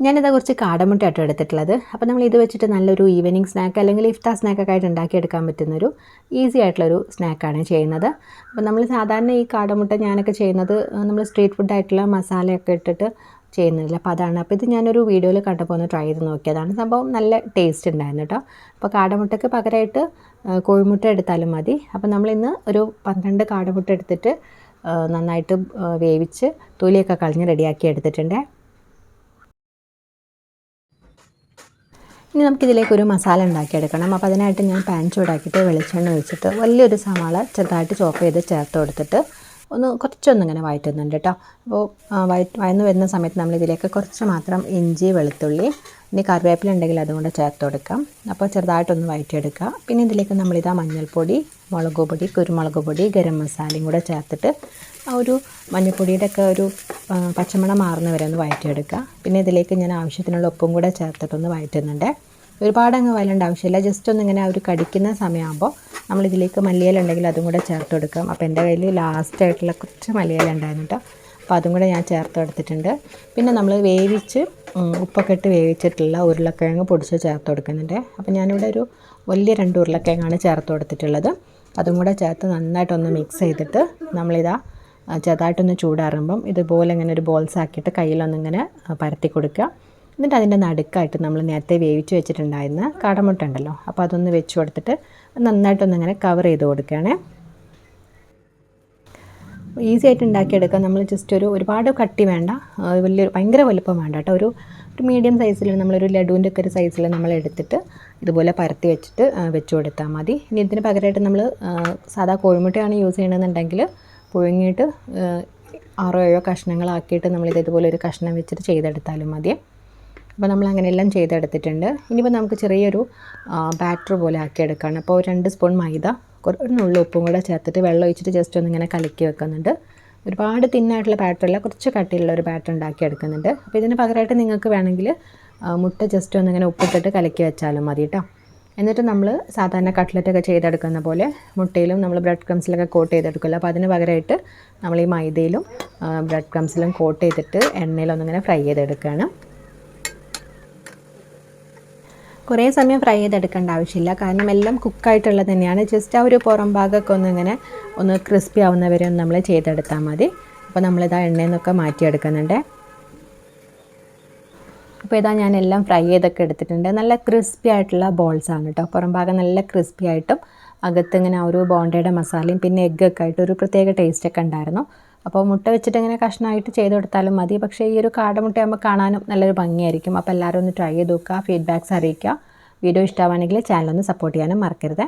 ഞാനിതാ കുറച്ച് കാടമുട്ടയായിട്ട് എടുത്തിട്ടുള്ളത്. അപ്പോൾ നമ്മൾ ഇത് വെച്ചിട്ട് നല്ലൊരു ഈവനിങ് സ്നാക്ക് അല്ലെങ്കിൽ ഇഫ്താർ സ്നാക്കൊക്കെ ആയിട്ട് ഉണ്ടാക്കിയെടുക്കാൻ പറ്റുന്നൊരു ഈസി ആയിട്ടുള്ളൊരു സ്നാക്കാണ് ചെയ്യുന്നത്. അപ്പോൾ നമ്മൾ സാധാരണ ഈ കാടമുട്ട ഞാനൊക്കെ ചെയ്യുന്നത് നമ്മൾ സ്ട്രീറ്റ് ഫുഡായിട്ടുള്ള മസാലയൊക്കെ ഇട്ടിട്ട് ചെയ്യുന്നില്ല. അപ്പോൾ അതാണ്. അപ്പോൾ ഇത് ഞാനൊരു വീഡിയോയിൽ കണ്ടപ്പോൾ ഒന്ന് ട്രൈ ചെയ്ത് നോക്കിയതാണ്. സംഭവം നല്ല ടേസ്റ്റ് ഉണ്ടായിരുന്നു കേട്ടോ. അപ്പോൾ കാടമുട്ടയ്ക്ക് പകരമായിട്ട് കോഴിമുട്ട എടുത്താലും മതി. അപ്പോൾ നമ്മളിന്ന് ഒരു 12 കാടമുട്ട എടുത്തിട്ട് നന്നായിട്ട് വേവിച്ച് തൊലിയൊക്കെ കളഞ്ഞ് റെഡിയാക്കി എടുത്തിട്ടുണ്ട്. ഇനി നമുക്കിതിലേക്കൊരു മസാല ഉണ്ടാക്കിയെടുക്കണം. അപ്പോൾ അതിനായിട്ട് ഞാൻ പാൻ ചൂടാക്കിയിട്ട് വെളിച്ചെണ്ണ ഒഴിച്ചിട്ട് വലിയൊരു സവാള ചെറുതായിട്ട് ചോപ്പ് ചെയ്ത് ചേർത്ത് കൊടുത്തിട്ട് കുറച്ചൊന്നിങ്ങനെ വഴറ്റുന്നുണ്ട് കേട്ടോ. അപ്പോൾ വഴന്ന് വരുന്ന സമയത്ത് നമ്മളിതിലേക്ക് കുറച്ച് മാത്രം ഇഞ്ചി, വെളുത്തുള്ളി, ഇനി കറിവേപ്പില ഉണ്ടെങ്കിൽ അതുകൊണ്ട് ചേർത്ത് കൊടുക്കാം. അപ്പോൾ ചെറുതായിട്ടൊന്ന് വഴറ്റിയെടുക്കുക. പിന്നെ ഇതിലേക്ക് നമ്മളിതാ മഞ്ഞൾപ്പൊടി, മുളക് പൊടി, കുരുമുളക് പൊടി, ഗരം മസാലയും കൂടെ ചേർത്തിട്ട് ആ ഒരു മഞ്ഞൾപ്പൊടിയുടെ ഒക്കെ ഒരു പച്ചമണം മാറുന്ന വരെ ഒന്ന് വഴറ്റിയെടുക്കുക. പിന്നെ ഇതിലേക്ക് ഞാൻ ആവശ്യത്തിനുള്ള ഉപ്പും കൂടെ ചേർത്തിട്ടൊന്ന് വഴറ്റുന്നുണ്ട്. ഒരുപാട് അങ്ങ് വഴലേണ്ട ആവശ്യമില്ല. ജസ്റ്റ് ഒന്നിങ്ങനെ ഒരു കടിക്കുന്ന സമയമാകുമ്പോൾ നമ്മളിതിലേക്ക് മല്ലിയില ഉണ്ടെങ്കിൽ അതും കൂടെ ചേർത്ത് കൊടുക്കാം. അപ്പോൾ എൻ്റെ കയ്യിൽ ലാസ്റ്റായിട്ടുള്ള കുറച്ച് മല്ലിയില ഉണ്ടായിരുന്നു കേട്ടോ. അപ്പോൾ അതും കൂടെ ഞാൻ ചേർത്ത് കൊടുത്തിട്ടുണ്ട്. പിന്നെ നമ്മൾ ഉപ്പൊക്കെ ഇട്ട് വേവിച്ചിട്ടുള്ള ഉരുളക്കിഴങ്ങ് പൊടിച്ച് ചേർത്ത് കൊടുക്കുന്നുണ്ട്. അപ്പോൾ ഞാനിവിടെ ഒരു വലിയ 2 ഉരുളക്കിഴങ്ങാണ് ചേർത്ത് കൊടുത്തിട്ടുള്ളത്. അതും കൂടെ ചേർത്ത് നന്നായിട്ടൊന്ന് മിക്സ് ചെയ്തിട്ട് നമ്മളിതാ ചെറുതായിട്ടൊന്ന് ചൂടാറുമ്പം ഇതുപോലെ ഇങ്ങനെ ഒരു ബോൾസ് ആക്കിയിട്ട് കയ്യിലൊന്നിങ്ങനെ പരത്തി കൊടുക്കുക. എന്നിട്ട് അതിൻ്റെ നടുക്കായിട്ട് നമ്മൾ നേരത്തെ വേവിച്ച് വെച്ചിട്ടുണ്ടായിരുന്ന കാടമുട്ട ഉണ്ടല്ലോ, അപ്പോൾ അതൊന്ന് വെച്ച് കൊടുത്തിട്ട് നന്നായിട്ടൊന്നിങ്ങനെ കവർ ചെയ്ത് കൊടുക്കുകയാണേ. ഈസി ആയിട്ട് ഉണ്ടാക്കിയെടുക്കാം. നമ്മൾ ജസ്റ്റ് ഒരുപാട് കട്ടി വേണ്ട, ഭയങ്കര വലുപ്പം വേണ്ട കേട്ടോ. ഒരു മീഡിയം സൈസിൽ നമ്മളൊരു ലഡുവിൻ്റെ ഒക്കെ ഒരു സൈസിൽ നമ്മൾ എടുത്തിട്ട് ഇതുപോലെ പരത്തി വെച്ചിട്ട് വെച്ച് കൊടുത്താൽ മതി. ഇനി ഇതിന് പകരമായിട്ട് നമ്മൾ സാധാ കോഴിമുട്ടയാണ് യൂസ് ചെയ്യണമെന്നുണ്ടെങ്കിൽ പുഴുങ്ങിയിട്ട് 6-7 കഷ്ണങ്ങളാക്കിയിട്ട് നമ്മളിത് ഇതുപോലെ ഒരു കഷ്ണം വെച്ചിട്ട് ചെയ്തെടുത്താലും മതി. അപ്പോൾ നമ്മൾ അങ്ങനെയെല്ലാം ചെയ്തെടുത്തിട്ടുണ്ട്. ഇനിയിപ്പോൾ നമുക്ക് ചെറിയൊരു ബാറ്റർ പോലെ ആക്കിയെടുക്കുകയാണ്. അപ്പോൾ 2 സ്പൂൺ മൈദ, ഒരു നുള്ളു ഉപ്പും കൂടെ ചേർത്തിട്ട് വെള്ളം ഒഴിച്ചിട്ട് ജസ്റ്റ് ഒന്നിങ്ങനെ കലക്കി വെക്കുന്നുണ്ട്. ഒരുപാട് തിന്നായിട്ടുള്ള ബാറ്ററല്ല, കുറച്ച് കട്ടിയുള്ള ഒരു ബാറ്റർ ഉണ്ടാക്കി എടുക്കുന്നുണ്ട്. അപ്പോൾ ഇതിന് പകരമായിട്ട് നിങ്ങൾക്ക് വേണമെങ്കിൽ മുട്ട ജസ്റ്റ് ഒന്നിങ്ങനെ ഉപ്പിട്ടിട്ട് കലക്കി വെച്ചാലും മതി കേട്ടോ. എന്നിട്ട് നമ്മൾ സാധാരണ കട്ട്ലറ്റൊക്കെ ചെയ്തെടുക്കുന്ന പോലെ മുട്ടയിലും നമ്മൾ ബ്രെഡ് ക്രംസിലൊക്കെ കോട്ട് ചെയ്തെടുക്കില്ല. അപ്പോൾ അതിന് പകരമായിട്ട് നമ്മൾ ഈ മൈദയിലും ബ്രെഡ് ക്രംസിലും കോട്ട് ചെയ്തിട്ട് എണ്ണയിലൊന്നിങ്ങനെ ഫ്രൈ ചെയ്തെടുക്കുകയാണ്. കുറേ സമയം ഫ്രൈ ചെയ്തെടുക്കേണ്ട ആവശ്യമില്ല, കാരണം എല്ലാം കുക്കായിട്ടുള്ളത് തന്നെയാണ്. ജസ്റ്റ് ആ ഒരു പുറം ഭാഗമൊക്കെ ഒന്ന് ക്രിസ്പി ആവുന്നവരെ ഒന്ന് നമ്മൾ ചെയ്തെടുത്താൽ മതി. അപ്പോൾ നമ്മളിതാ എണ്ണയിൽ നിന്നൊക്കെ മാറ്റിയെടുക്കുന്നുണ്ട്. അപ്പോൾ ഇതാ ഞാൻ എല്ലാം ഫ്രൈ ചെയ്തൊക്കെ എടുത്തിട്ടുണ്ട്. നല്ല ക്രിസ്പി ആയിട്ടുള്ള ബോൾസാണ് കേട്ടോ. പുറം ഭാഗം നല്ല ക്രിസ്പി ആയിട്ടും അകത്തിങ്ങനെ ആ ഒരു ബോണ്ടയുടെ മസാലയും പിന്നെ എഗ്ഗൊക്കെ ആയിട്ട് ഒരു പ്രത്യേക ടേസ്റ്റൊക്കെ ഉണ്ടായിരുന്നു. അപ്പോൾ മുട്ട വെച്ചിട്ട് ഇങ്ങനെ കഷ്ണമായിട്ട് ചെയ്ത് കൊടുത്താലും മതി. പക്ഷേ ഈ ഒരു കാടമുട്ടയാകുമ്പോൾ കാണാനും നല്ലൊരു ഭംഗിയായിരിക്കും. അപ്പോൾ എല്ലാവരും ഒന്ന് ട്രൈ ചെയ്ത് നോക്കുക, ഫീഡ്ബാക്ക്സ് അറിയിക്കുക. വീഡിയോ ഇഷ്ടമാണെങ്കിൽ ചാനലൊന്ന് സപ്പോർട്ട് ചെയ്യാനും മറക്കരുത്.